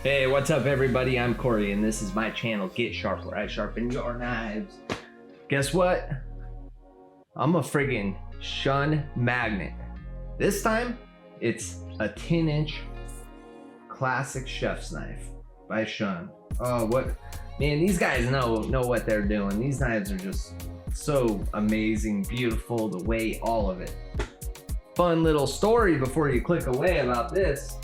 Hey, what's up everybody? I'm Corey and this is my channel, Get Sharp, where I sharpen your knives. Guess what? I'm a friggin' Shun magnet. This time, it's a 10-inch classic chef's knife by Shun. Oh, what? Man, these guys know what they're doing. These knives are just so amazing, beautiful, the weight, all of it. Fun little story before you click away about this.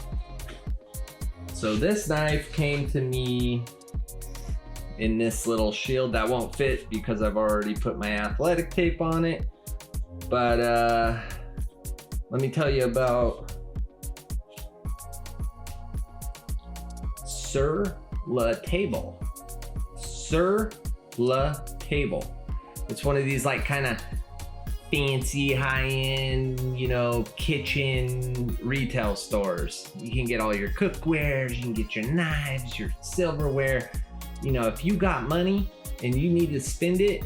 So this knife came to me in this little shield that won't fit because I've already put my athletic tape on it. But let me tell you about Sur La Table. Sur La Table. It's one of these like kind of fancy high-end, you know, kitchen retail stores. You can get all your cookwares, you can get your knives, your silverware. You know, if you got money and you need to spend it,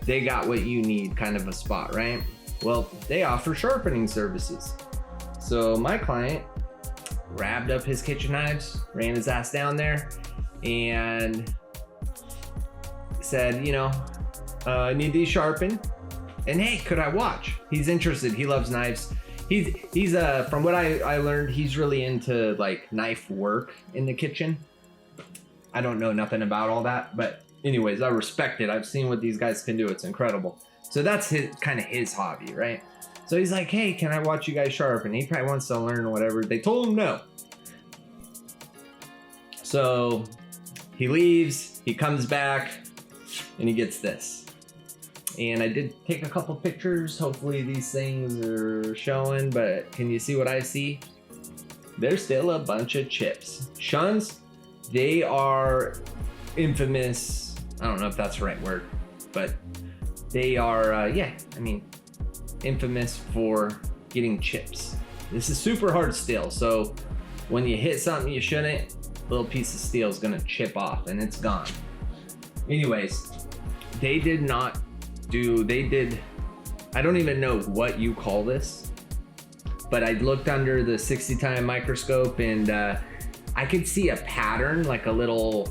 they got what you need, kind of a spot, right? Well, they offer sharpening services. So my client grabbed up his kitchen knives, ran his ass down there, and said, you know, I need these sharpened. And hey, could I watch? He's interested. He loves knives. He's from what I learned, he's really into like knife work in the kitchen. I don't know nothing about all that, but anyways, I respect it. I've seen what these guys can do. It's incredible. So that's his kind of his hobby, right? So he's like, hey, can I watch you guys sharpen? He probably wants to learn or whatever. They told him no. So he leaves, he comes back, and he gets this. And I did take a couple pictures. Hopefully these things are showing, but can you see what I see? There's still a bunch of chips. Shuns, they are infamous. I don't know if that's the right word, but they are, infamous for getting chips. This is super hard steel. So when you hit something you shouldn't, a little piece of steel is gonna chip off and it's gone. Anyways, they did, I don't even know what you call this, but I looked under the 60x microscope and I could see a pattern, like a little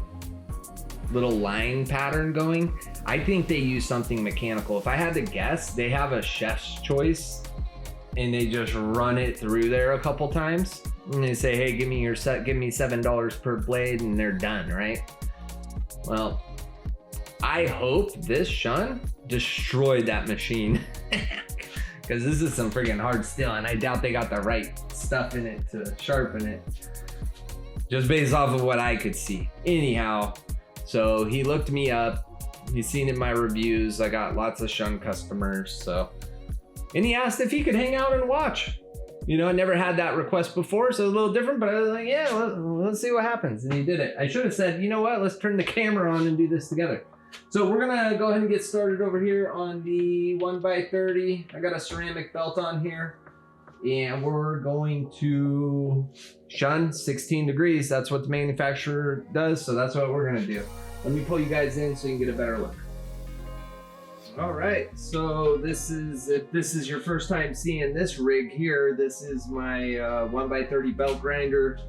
line pattern going. I think they use something mechanical. If I had to guess, they have a chef's choice and they just run it through there a couple times and they say, hey, give me your set, give me $7 per blade, and they're done, right? Well, I hope this Shun destroyed that machine because this is some freaking hard steel and I doubt they got the right stuff in it to sharpen it, just based off of what I could see. Anyhow, so he looked me up, he's seen in my reviews, I got lots of Shun customers, so, and he asked if he could hang out and watch. You know, I never had that request before, so a little different, but I was like, yeah, let's see what happens. And he did it. I should have said, you know what, let's turn the camera on and do this together. So we're gonna go ahead and get started over here on the 1x30. I got a ceramic belt on here and we're going to Shun 16 degrees. That's what the manufacturer does. So that's what we're gonna do. Let me pull you guys in so you can get a better look. All right, so this is, if this is your first time seeing this rig here, this is my 1x30 belt grinder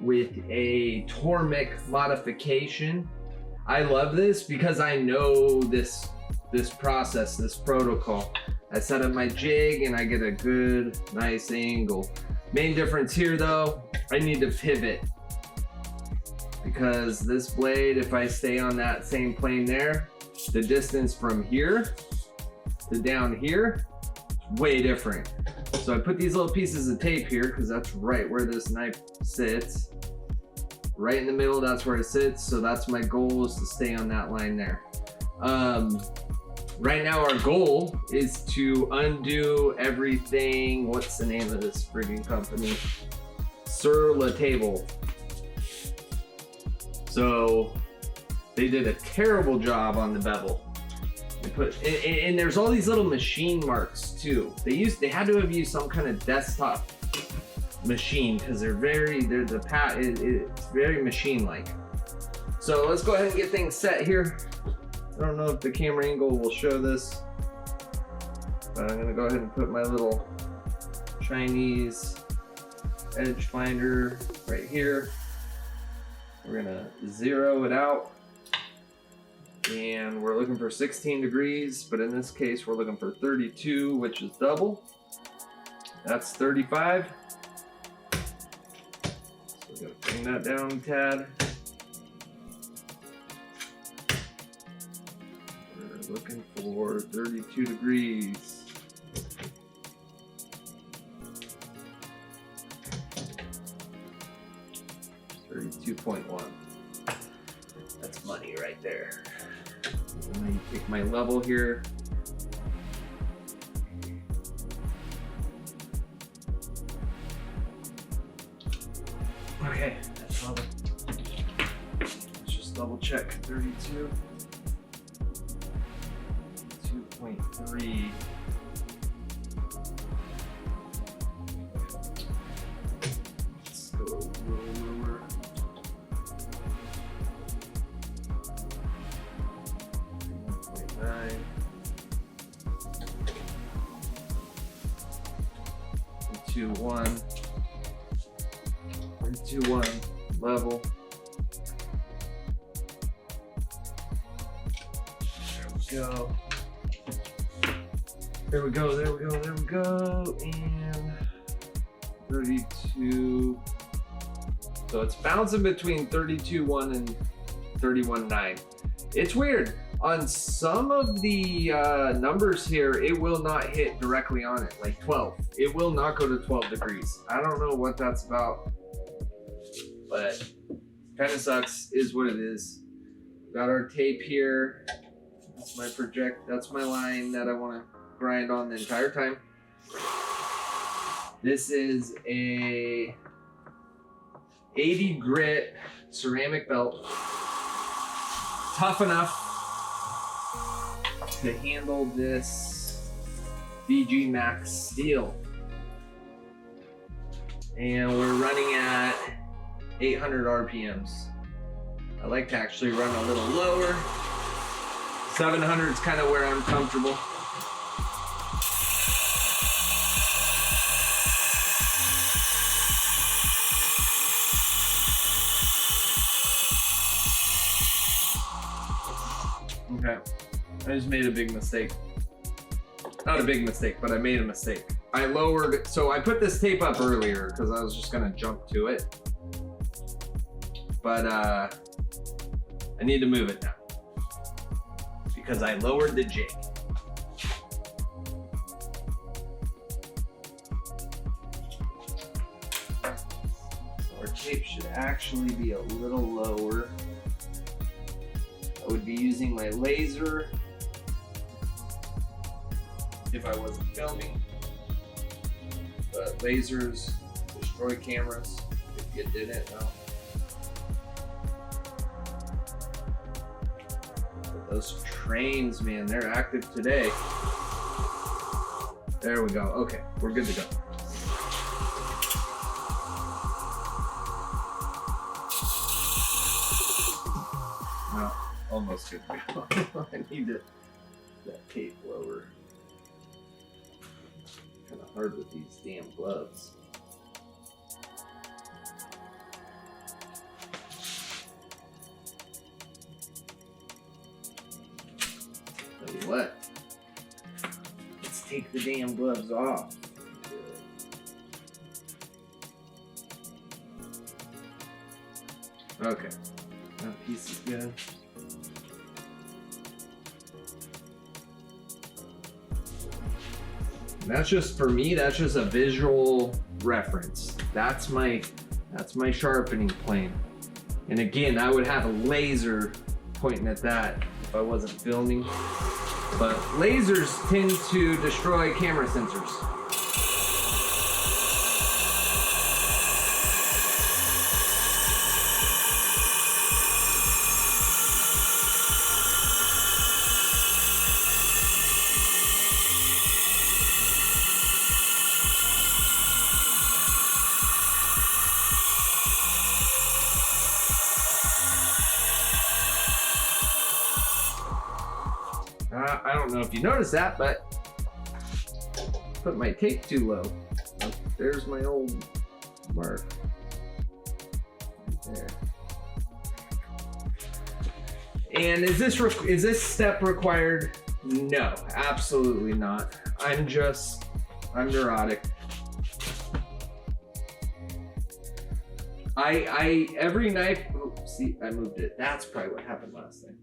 with a Tormek modification. I love this because I know this process, this protocol. I set up my jig and I get a good, nice angle. Main difference here though, I need to pivot because this blade, if I stay on that same plane there, the distance from here to down here is way different. So I put these little pieces of tape here because that's right where this knife sits. Right in the middle, that's where it sits. So that's my goal, is to stay on that line there. Right now our goal is to undo everything. What's the name of this friggin' company? Sur La Table. So they did a terrible job on the bevel. They put, and there's all these little machine marks too. They had to have used some kind of desktop machine because it's very machine-like. So let's go ahead and get things set here. I don't know if the camera angle will show this, but I'm gonna go ahead and put my little Chinese edge finder right here. We're gonna zero it out. And we're looking for 16 degrees, but in this case, we're looking for 32, which is double. That's 35. So we gotta bring that down a tad. We're looking for 32 degrees. .1. That's money right there. Let me take my level here. Okay, that's level. Let's just double check. 32. 2.3. Let's go lower. 1.9. 2.1. 2.1 level. There we go. There we go. There we go. And 32. So it's bouncing between 32.1 and 31.9. It's weird. On some of the numbers here, it will not hit directly on it, like 12. It will not go to 12 degrees. I don't know what that's about, but kind of sucks, is what it is. Got our tape here. That's my that's my line that I want to grind on the entire time. This is a 80 grit ceramic belt. Tough enough to handle this VG Max steel. And we're running at 800 RPMs. I like to actually run a little lower. 700 is kind of where I'm comfortable. Okay, I just made a big mistake. Not a big mistake, but I made a mistake. I lowered, so I put this tape up earlier because I was just gonna jump to it. But I need to move it now because I lowered the jig. So our tape should actually be a little lower. I would be using my laser if I wasn't filming, but lasers destroy cameras if you didn't know. But those trains, man, they're active today. There we go. Okay, we're good to go. No, almost good to go. I need that tape lower. Kind of hard with these damn gloves. Tell you what, let's take the damn gloves off. Okay, that piece is good. That's just, for me, that's just a visual reference. That's my sharpening plane. And again, I would have a laser pointing at that if I wasn't filming. But lasers tend to destroy camera sensors. I don't know if you noticed that, but put my tape too low. Oh, there's my old mark. Right there. And is this step required? No, absolutely not. I'm neurotic. Every knife, oops, see, I moved it. That's probably what happened last time.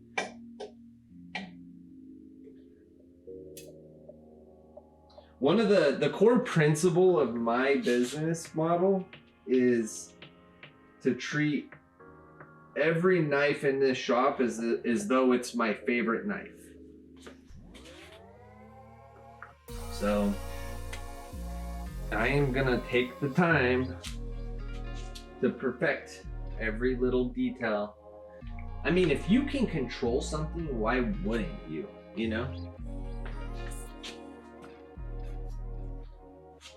One of the core principle of my business model is to treat every knife in this shop as though it's my favorite knife. So I am gonna take the time to perfect every little detail. I mean, if you can control something, why wouldn't you? You know?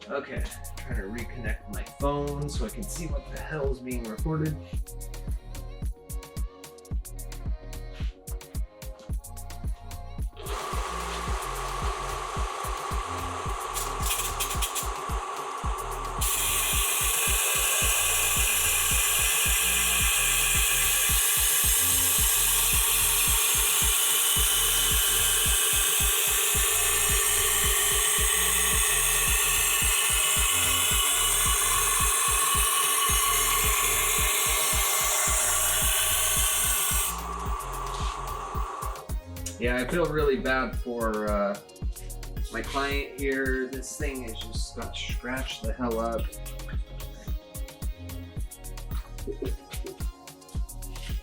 Okay, trying to reconnect my phone so I can see what the hell is being recorded. Yeah, I feel really bad for my client here. This thing is just got scratched the hell up.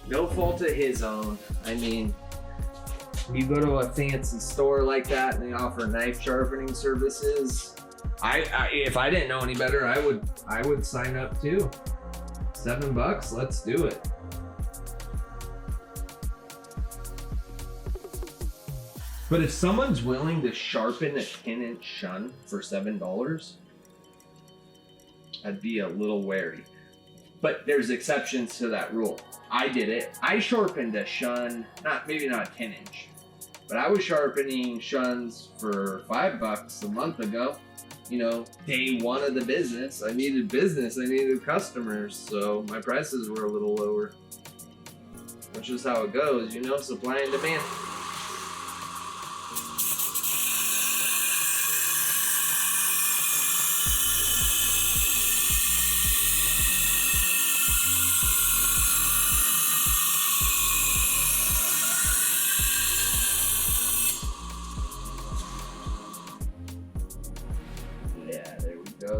No fault of his own. I mean, you go to a fancy store like that and they offer knife sharpening services. If I didn't know any better, I would sign up too. $7, let's do it. But if someone's willing to sharpen a 10-inch Shun for $7, I'd be a little wary. But there's exceptions to that rule. I did it. I sharpened a Shun, maybe not a 10-inch, but I was sharpening Shuns for $5 a month ago. You know, day one of the business. I needed business. I needed customers, so my prices were a little lower. Which is how it goes, you know, supply and demand.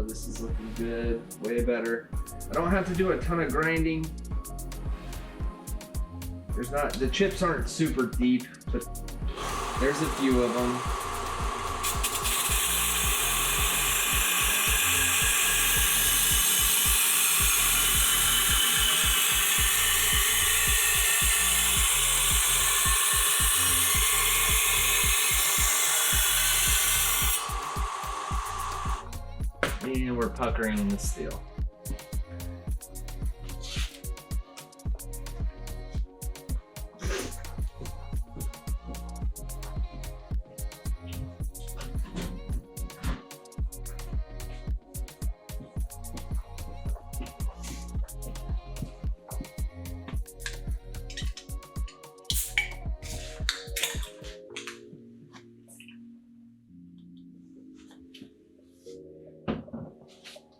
This is looking good, way better. I don't have to do a ton of grinding. The chips aren't super deep, but there's a few of them. And we're puckering the steel.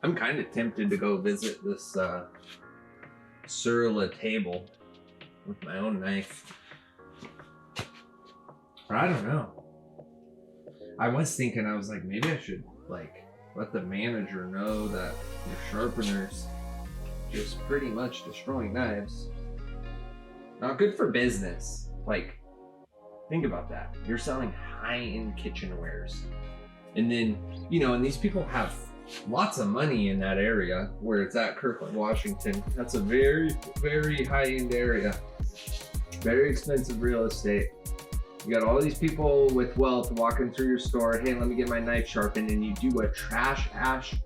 I'm kind of tempted to go visit this sur la table with my own knife. Or I don't know. I was thinking, I was like, maybe I should like let the manager know that your sharpener's just pretty much destroying knives. Not good for business. Like, think about that. You're selling high-end kitchenwares. And then, you know, and these people have lots of money in that area where it's at, Kirkland, Washington. That's a very, very high-end area. Very expensive real estate. You got all these people with wealth walking through your store. Hey, let me get my knife sharpened, and you do a trash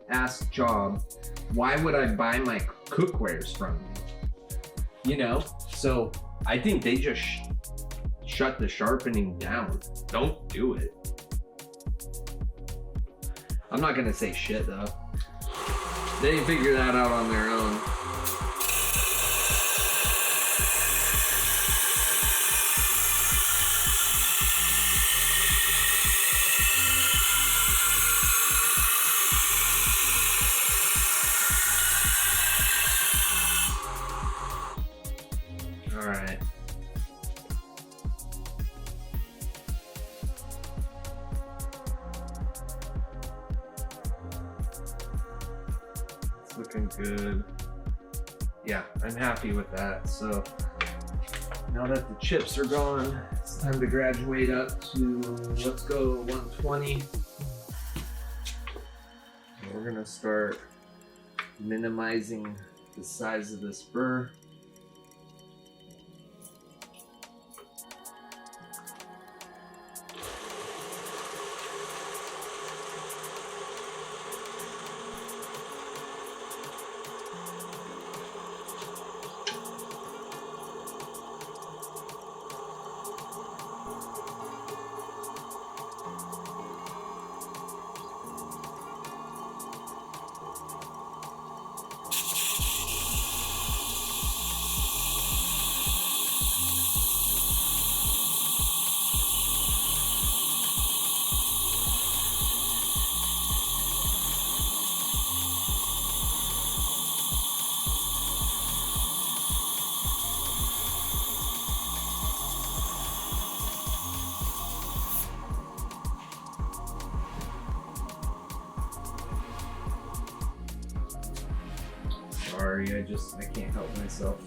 ass job. Why would I buy my cookwares from you? You know? So I think they just shut the sharpening down. Don't do it. I'm not gonna say shit though. They didn't figure that out on their own. looking good. Yeah, I'm happy with that. So now that the chips are gone, it's time to graduate up to, let's go 120. And we're gonna start minimizing the size of this burr. Sorry, I can't help myself.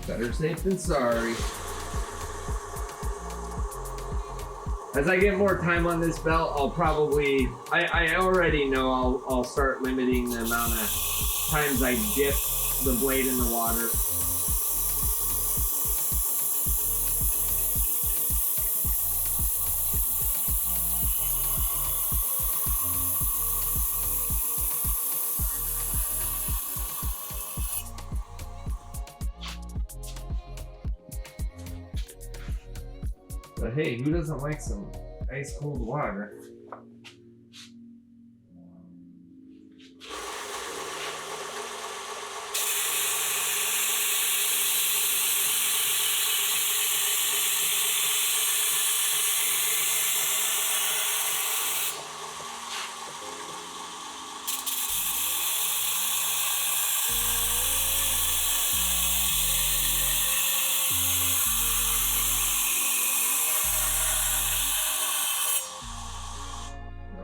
Better safe than sorry. As I get more time on this belt, I'll probably, I already know I'll start limiting the amount of times I dip the blade in the water. But hey, who doesn't like some ice cold water?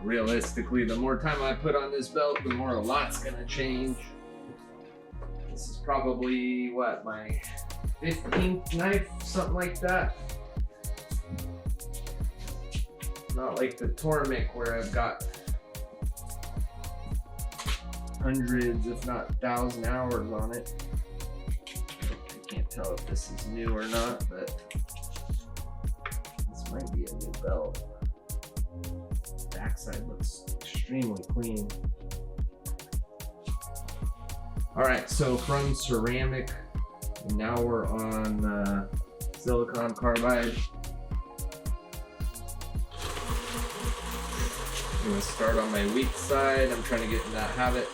Realistically, the more time I put on this belt, the more a lot's gonna change. This is probably, what, my 15th knife, something like that. Not like the Tormek where I've got hundreds, if not 1,000 hours on it. I can't tell if this is new or not, but this might be a new belt. Backside looks extremely clean. All right, so from ceramic, now we're on silicon carbide. I'm gonna start on my weak side. I'm trying to get in that habit.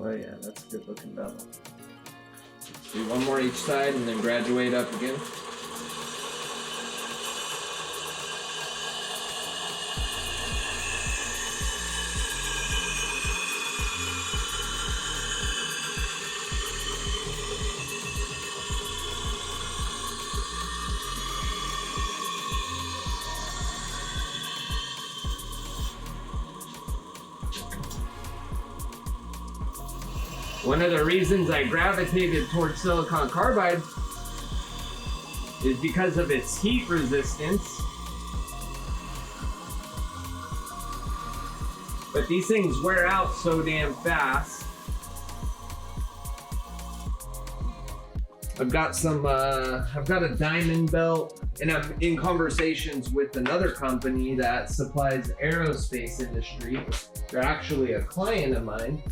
Oh yeah, that's a good looking bevel. Do one more each side and then graduate up again. One of the reasons I gravitated towards silicon carbide is because of its heat resistance. But these things wear out so damn fast. I've got a diamond belt, and I'm in conversations with another company that supplies aerospace industry. They're actually a client of mine,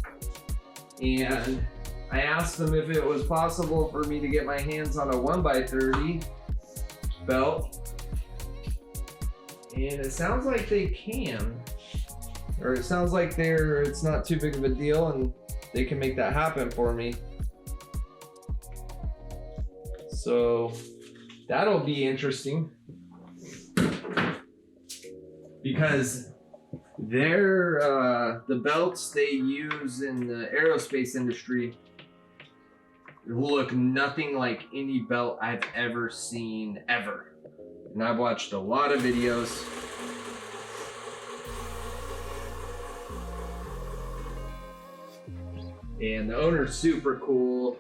and I asked them if it was possible for me to get my hands on a 1x30 belt, and it sounds like they can, or it sounds like it's not too big of a deal, and they can make that happen for me. So that'll be interesting, because the belts they use in the aerospace industry look nothing like any belt I've ever seen ever. And I've watched a lot of videos. And the owner's super cool.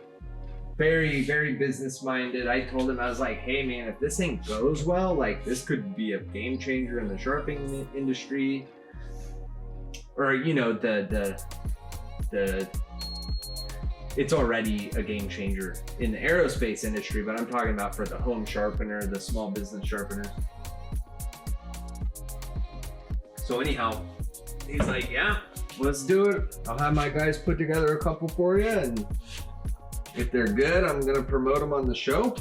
Very, very business minded. I told him, I was like, hey man, if this thing goes well, like this could be a game changer in the sharpening industry. Or, you know, it's already a game changer in the aerospace industry, but I'm talking about for the home sharpener, the small business sharpeners. So anyhow, he's like, yeah, let's do it. I'll have my guys put together a couple for you, and if they're good, I'm gonna promote them on the show.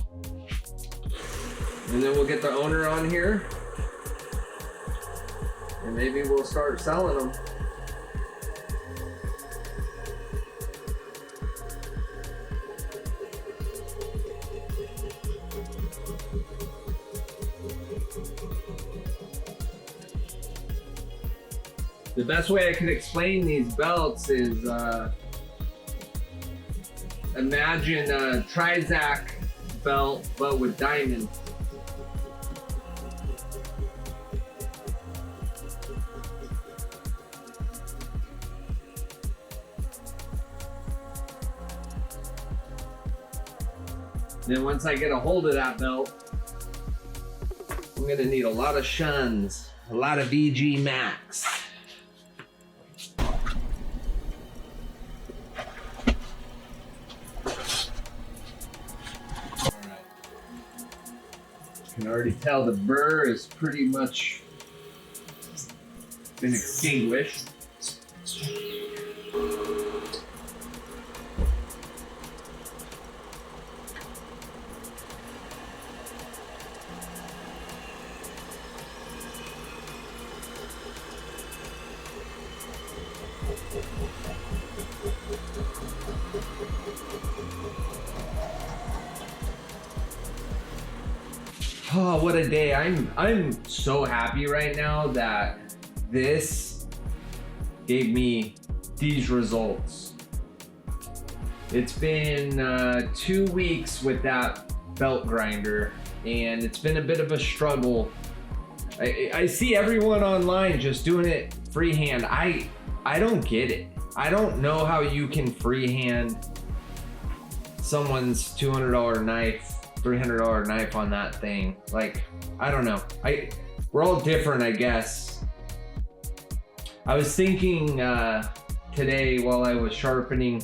And then we'll get the owner on here, and maybe we'll start selling them. The best way I could explain these belts is imagine a Trizac belt, but with diamonds. Then once I get a hold of that belt, I'm gonna need a lot of Shuns, a lot of VG Max. You can already tell the burr is pretty much been extinguished. Oh, what a day. I'm so happy right now that this gave me these results. It's been 2 weeks with that belt grinder, and it's been a bit of a struggle. I see everyone online just doing it freehand. I don't get it. I don't know how you can freehand someone's $200 knife, $300 knife on that thing. Like, I don't know. We're all different, I guess. I was thinking today while I was sharpening,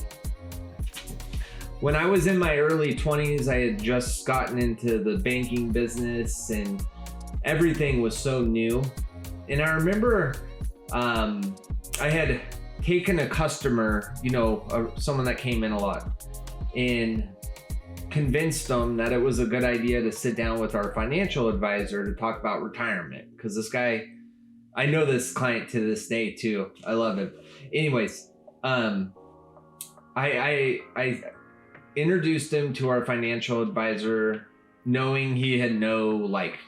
when I was in my early 20s, I had just gotten into the banking business and everything was so new. And I remember I had taken a customer, you know, someone that came in a lot, and convinced them that it was a good idea to sit down with our financial advisor to talk about retirement. Because this guy, I know this client to this day too. I love him. Anyways, I introduced him to our financial advisor, knowing he had no like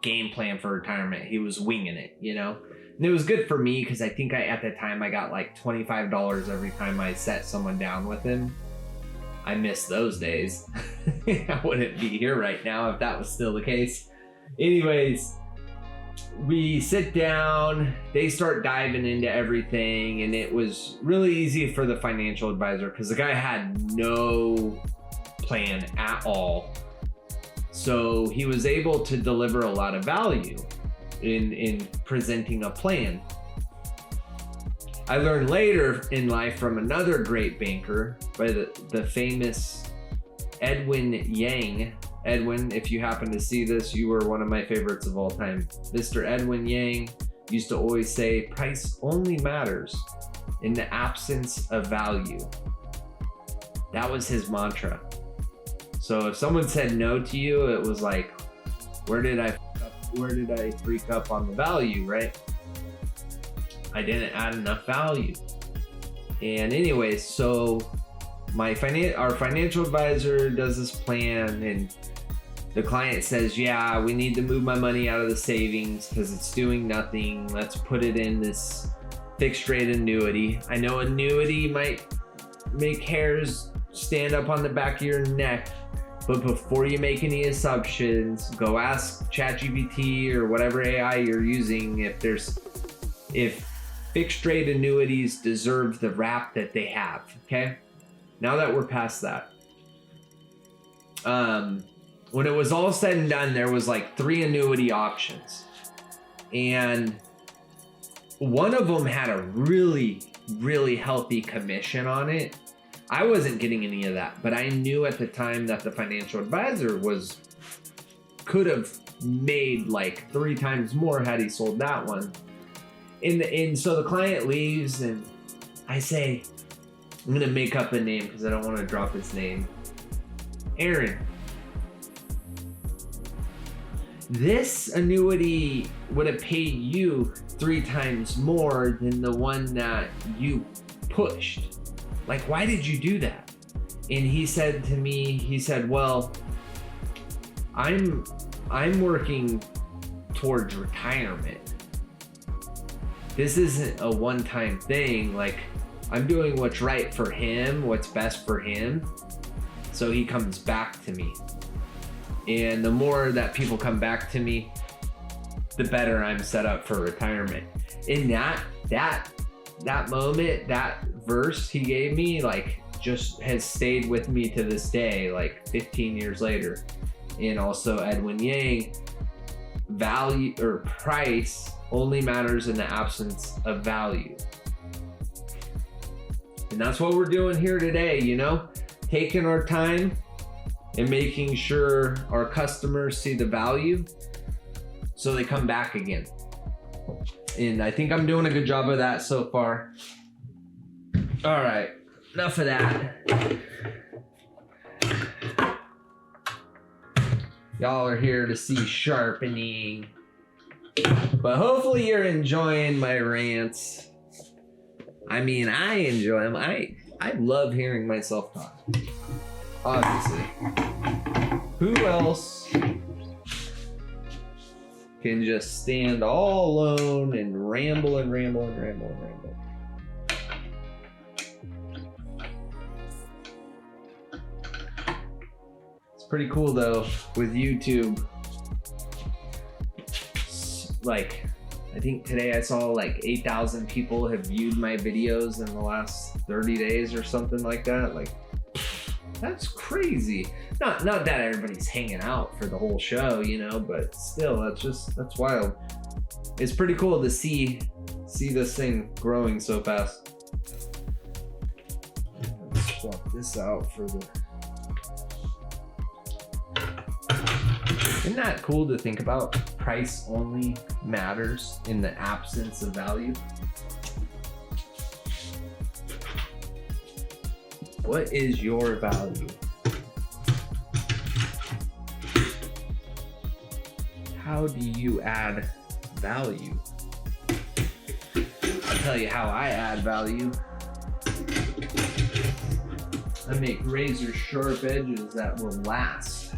game plan for retirement. He was winging it, you know. And it was good for me because I think at the time I got like $25 every time I set someone down with him. I miss those days. I wouldn't be here right now if that was still the case. Anyways, we sit down, they start diving into everything, and it was really easy for the financial advisor because the guy had no plan at all. So he was able to deliver a lot of value in presenting a plan. I learned later in life from another great banker by the famous Edwin Yang. Edwin, if you happen to see this, you were one of my favorites of all time. Mr. Edwin Yang used to always say, price only matters in the absence of value. That was his mantra. So if someone said no to you, it was like, where did I freak up on the value, right? I didn't add enough value. And anyways, so our financial advisor does this plan, and the client says, yeah, we need to move my money out of the savings because it's doing nothing. Let's put it in this fixed rate annuity. I know annuity might make hairs stand up on the back of your neck, but before you make any assumptions, go ask ChatGPT or whatever AI you're using if fixed rate annuities deserve the rap that they have, okay? Now that we're past that. When it was all said and done, there was like 3 annuity options. And one of them had a really, really healthy commission on it. I wasn't getting any of that, but I knew at the time that the financial advisor could have made like 3 times more had he sold that one. And so the client leaves, and I say, I'm gonna make up a name because I don't want to drop his name. Aaron, this annuity would have paid you 3 times more than the one that you pushed. Like, why did you do that? And he said to me, well, I'm working towards retirement. This isn't a one-time thing. Like, I'm doing what's right for him, what's best for him. So he comes back to me. And the more that people come back to me, the better I'm set up for retirement. In that moment, that verse he gave me, like, just has stayed with me to this day, like 15 years later. And also Edwin Yang, value or price only matters in the absence of value. And that's what we're doing here today, you know, taking our time and making sure our customers see the value so they come back again. And I think I'm doing a good job of that so far. All right, enough of that. Y'all are here to see sharpening. But hopefully you're enjoying my rants. I mean, I enjoy them. I love hearing myself talk. Obviously. Who else can just stand all alone and ramble and ramble and ramble and ramble? It's pretty cool though with YouTube. Like, I think today I saw like 8,000 people have viewed my videos in the last 30 days or something like that. Like, that's crazy. Not that everybody's hanging out for the whole show, you know, but still, that's wild. It's pretty cool to see this thing growing so fast. Let's swap this out for the... Isn't that cool to think about? Price only matters in the absence of value. What is your value? How do you add value? I'll tell you how I add value. I make razor sharp edges that will last.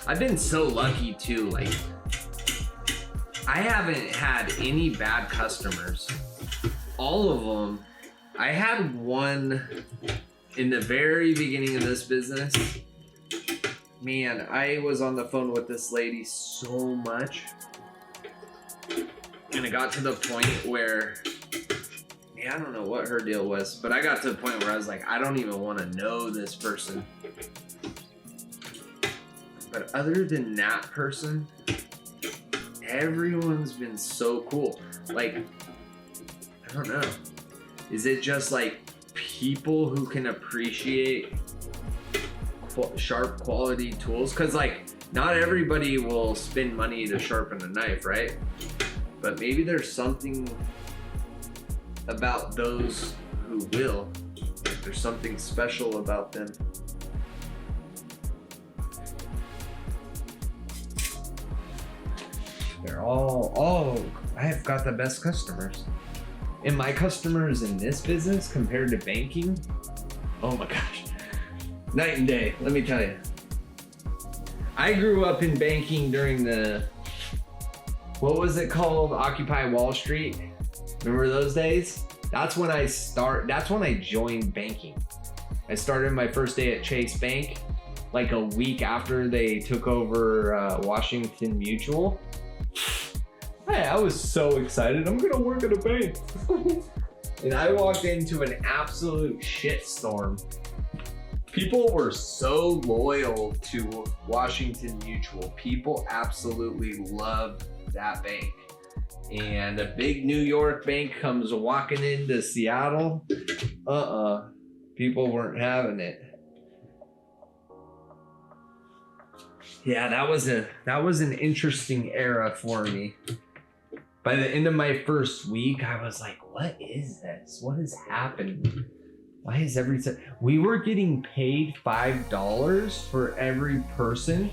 I've been so lucky too, like, I haven't had any bad customers. All of them. I had one in the very beginning of this business. Man, I was on the phone with this lady so much. And it got to the point where, I don't know what her deal was, but I got to the point where I was like, I don't even want to know this person. But other than that person, everyone's been so cool. Like, I don't know. Is it just like people who can appreciate sharp quality tools, because like not everybody will spend money to sharpen a knife, right? But maybe there's something about those who will. There's something special about them. They're all, I've got the best customers. And my customers in this business compared to banking, oh my gosh, night and day, let me tell you. I grew up in banking during the, what was it called? Occupy Wall Street. Remember those days? That's when I joined banking. I started my first day at Chase Bank, like a week after they took over Washington Mutual. Hey, I was so excited. I'm gonna work at a bank. And I walked into an absolute shitstorm. People were so loyal to Washington Mutual. People absolutely loved that bank. And a big New York bank comes walking into Seattle. People weren't having it. Yeah, that was an interesting era for me. By the end of my first week, I was like, what is this? What is happening? Why is we were getting paid $5 for every person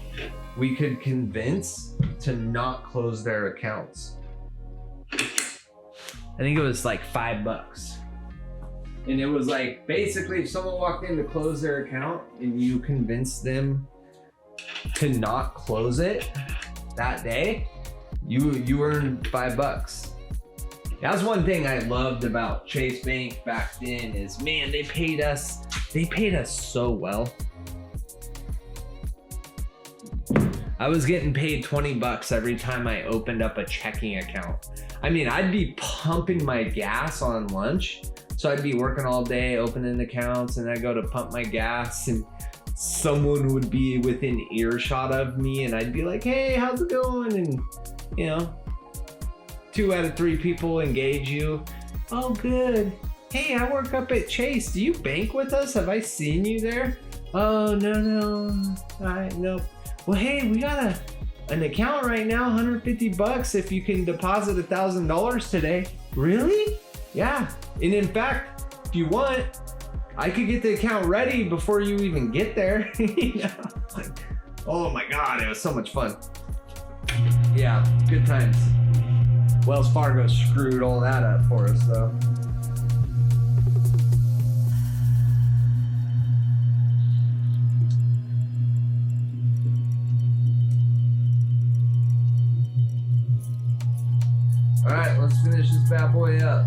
we could convince to not close their accounts. I think it was like $5. And it was like, basically if someone walked in to close their account and you convinced them to not close it that day, you earned $5. That's one thing I loved about Chase Bank back then is, man, they paid us so well. I was getting paid $20 every time I opened up a checking account. I mean, I'd be pumping my gas on lunch. So I'd be working all day, opening accounts, and I'd go to pump my gas and someone would be within earshot of me and I'd be like, hey, how's it going? And you know, 2 out of 3 people engage you. Oh, good. Hey, I work up at Chase. Do you bank with us? Have I seen you there? Oh, no. Nope. Well, hey, we got an account right now, $150 if you can deposit $1,000 today. Really? Yeah. And in fact, if you want, I could get the account ready before you even get there. You know? Like, oh my God, it was so much fun. Yeah, good times. Wells Fargo screwed all that up for us though. All right, let's finish this bad boy up.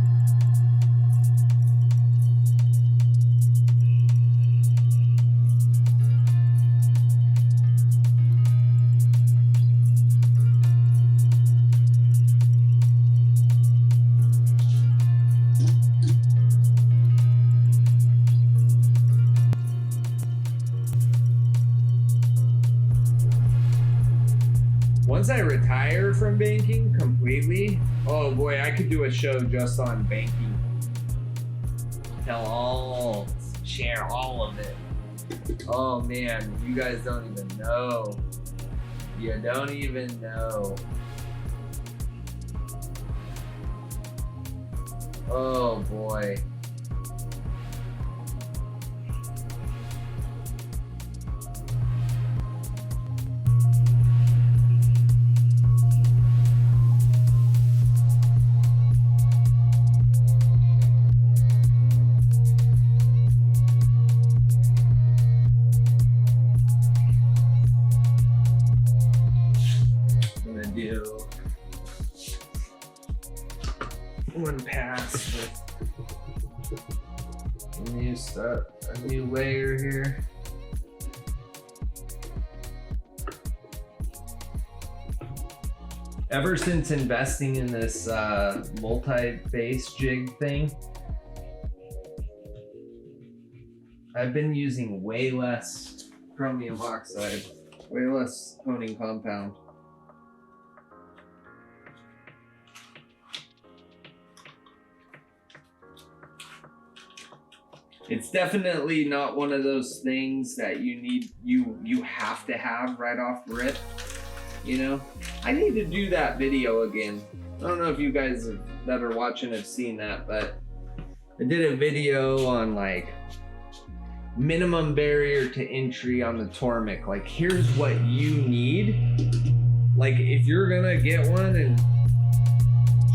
Once I retire from banking completely, oh boy, I could do a show just on banking. Share all of it. Oh man, you guys don't even know. You don't even know. Oh boy. One pass with a new layer here. Ever since investing in this multi-base jig thing, I've been using way less chromium oxide, way less honing compound. It's definitely not one of those things that you have to have right off the rip. You know, I need to do that video again. I don't know if you guys that are watching have seen that, but I did a video on like minimum barrier to entry on the Tormek. Like, here's what you need. Like, if you're gonna get one and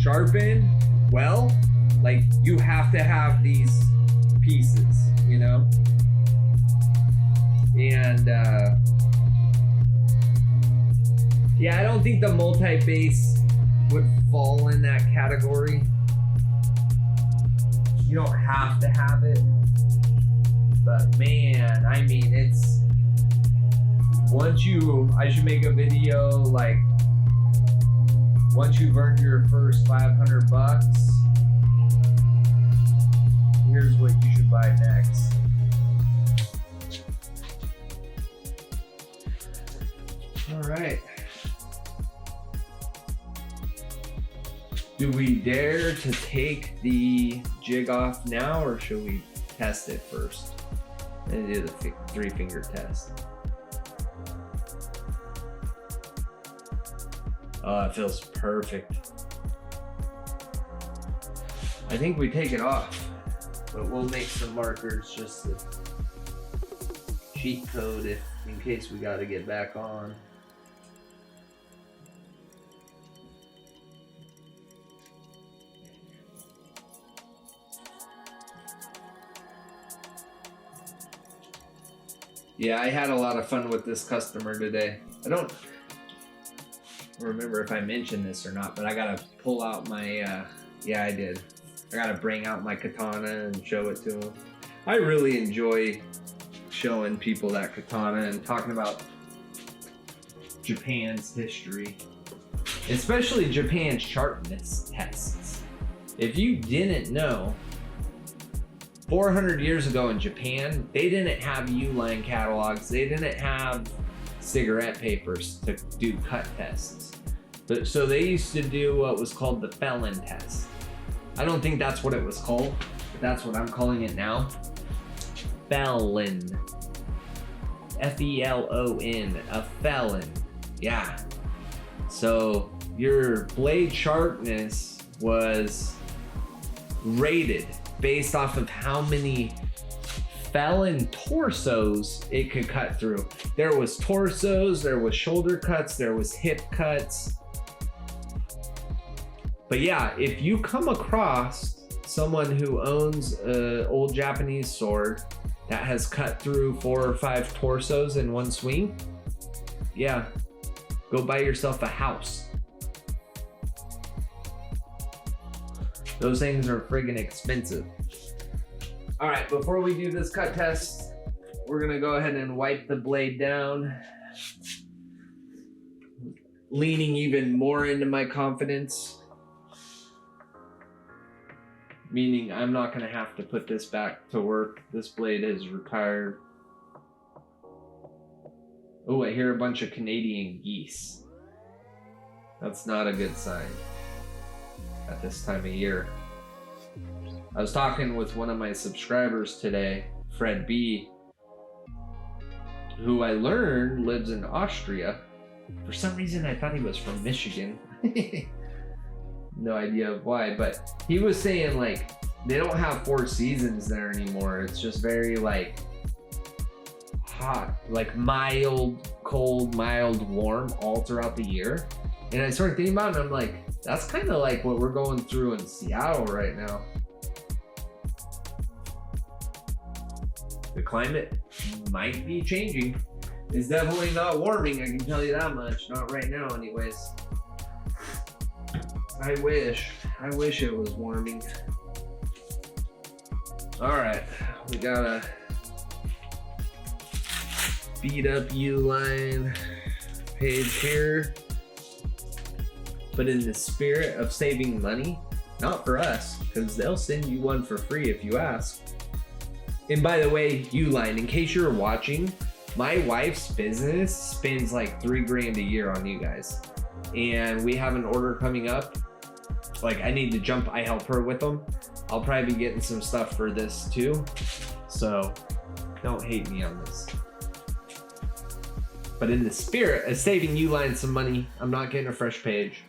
sharpen well, like, you have to have these pieces, you know? And yeah, I don't think the multi-base would fall in that category. You don't have to have it, but man, I mean, it's I should make a video like once you've earned your first $500, here's what you should buy next. All right. Do we dare to take the jig off now, or should we test it first? And do the 3-finger test. Oh, it feels perfect. I think we take it off, but we'll make some markers just to cheat code in case we got to get back on. Yeah, I had a lot of fun with this customer today. I don't remember if I mentioned this or not, but I gotta pull out my, yeah, I did. I gotta bring out my katana and show it to him. I really enjoy showing people that katana and talking about Japan's history, especially Japan's sharpness tests. If you didn't know, 400 years ago in Japan, they didn't have U-line catalogs. They didn't have cigarette papers to do cut tests. But so they used to do what was called the felon test. I don't think that's what it was called, but that's what I'm calling it now. Felon. F-E-L-O-N, a felon. Yeah. So your blade sharpness was rated based off of how many felon torsos it could cut through. There was torsos, there was shoulder cuts, there was hip cuts. But yeah, if you come across someone who owns an old Japanese sword that has cut through 4 or 5 torsos in one swing, yeah, go buy yourself a house. Those things are friggin' expensive. All right, before we do this cut test, we're gonna go ahead and wipe the blade down. Leaning even more into my confidence. Meaning I'm not gonna have to put this back to work. This blade is retired. Oh, I hear a bunch of Canadian geese. That's not a good sign at this time of year. I was talking with one of my subscribers today, Fred B, who I learned lives in Austria. For some reason I thought he was from Michigan. No idea why, but he was saying like they don't have 4 seasons there anymore. It's just very like hot, like mild, cold, mild, warm all throughout the year. And I started thinking about it and I'm like, that's kind of like what we're going through in Seattle right now. The climate might be changing. It's definitely not warming, I can tell you that much. Not right now anyways. I wish it was warming. All right, we got a beat up U-line page here. But in the spirit of saving money, not for us, because they'll send you one for free if you ask. And by the way, U-line, in case you're watching, my wife's business spends like $3,000 a year on you guys. And we have an order coming up. Like I need to jump, I help her with them. I'll probably be getting some stuff for this too. So don't hate me on this. But in the spirit of saving you line some money, I'm not getting a fresh page.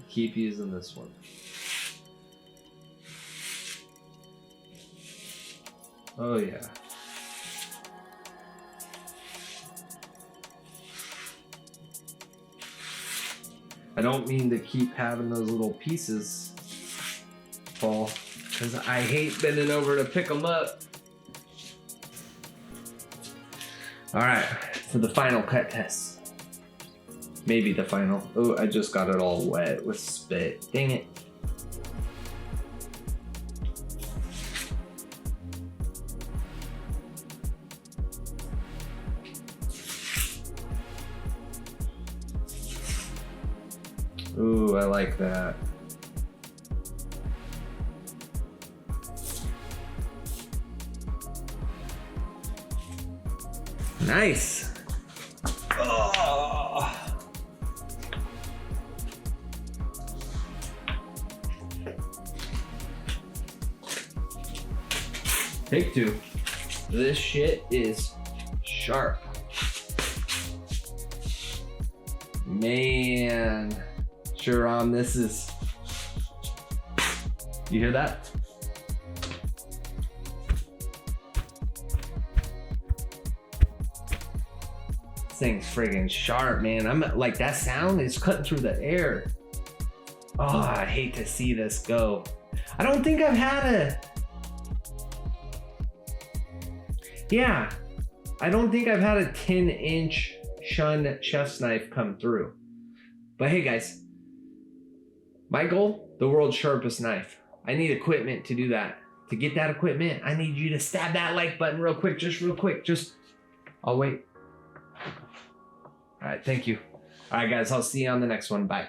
Keep using this one. Oh yeah. I don't mean to keep having those little pieces fall, because I hate bending over to pick them up. All right, for the final cut test. Maybe the final. Oh, I just got it all wet with spit. Dang it. Ooh, I like that. Nice. Oh. Take two. This shit is sharp. Man. Sure, this is. You hear that? This thing's friggin' sharp, man. I'm like, that sound is cutting through the air. Oh, I hate to see this go. I don't think I've had a. Yeah, I don't think I've had a 10-inch Shun chef's knife come through. But hey, guys. My goal, the world's sharpest knife. I need equipment to do that. To get that equipment, I need you to stab that like button real quick, just real quick. I'll wait. All right, thank you. All right, guys, I'll see you on the next one. Bye.